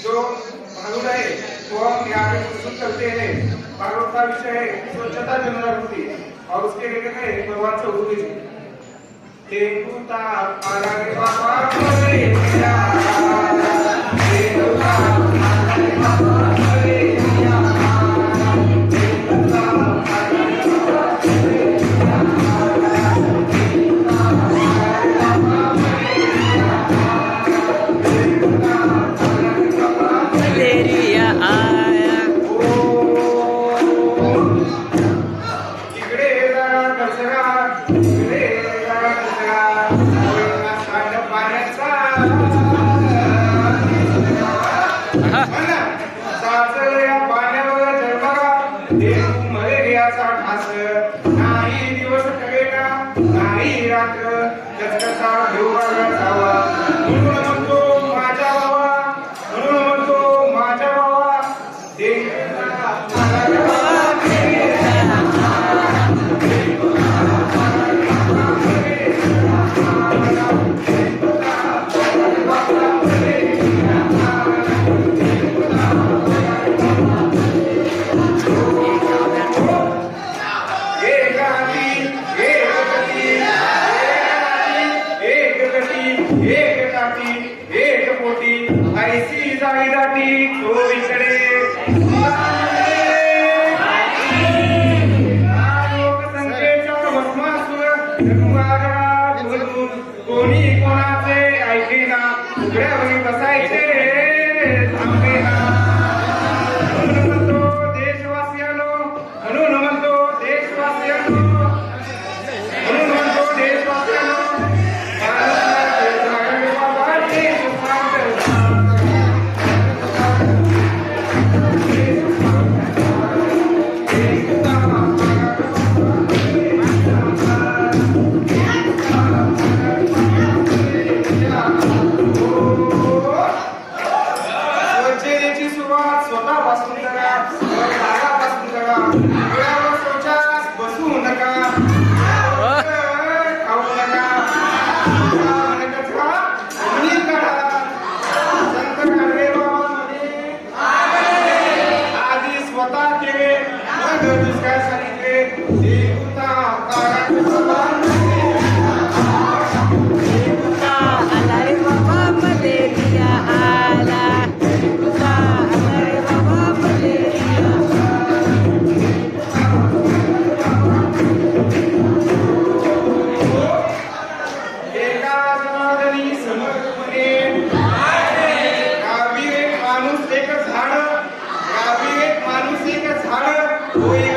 जो भागवत है वो हम यहाँ पे प्रस्तुत करते हैं। भागवत का विषय है स्वच्छता जनजागृति और उसके लेखक है भगवान चौधरी जी। देवता आराधे बाबा बोले मेरा, देवता आराधे बाबा बोले मेरा, देवता आराधे बाबा बोले मेरा, देवता आराधे बाबा बोले मलेरिया आया इकडे जरा कचरा, इकडे जरा कचरा, कोयना सांड पाण्याचा साचलेल्या पाण्यावर जळबगा देऊ मलेरियाचा ठास नाही दिवस कळेना नाही रात्र कचकचा घेऊ जावा म्हणून म्हणतो माझ्या बाबा, म्हणून म्हणतो माझ्या बाबा एक पोटी ऐसी जाई दाटी तो इकडे लोकसंख्येच्या भस्मासुर कोणी कोणाचे ऐकेना उघड्यावरी बसायचे थांबेना म्हणून म्हणतो देशवासियांनो, म्हणून म्हणतो देशवासियांनो, म्हणून म्हणतो देशवासियांनो स्वच्छतेची सुरुवात स्वतःपासून करा, दारापासून करा, डोळ्यावर शौचास बसू नका, खाऊ नका, कचरा जमिनीत काढा. संत गाडगे बाबा म्हणे आधी स्वतः केले मग दुसऱ्या सांगितले. देवता आलाय बाबा मलेरिया आला, आलाय बाबा मलेरिया एका जनार्दनी समर्पणे गावी एक माणूस एक झाड, गावी एक माणूस एक झाड, तो एक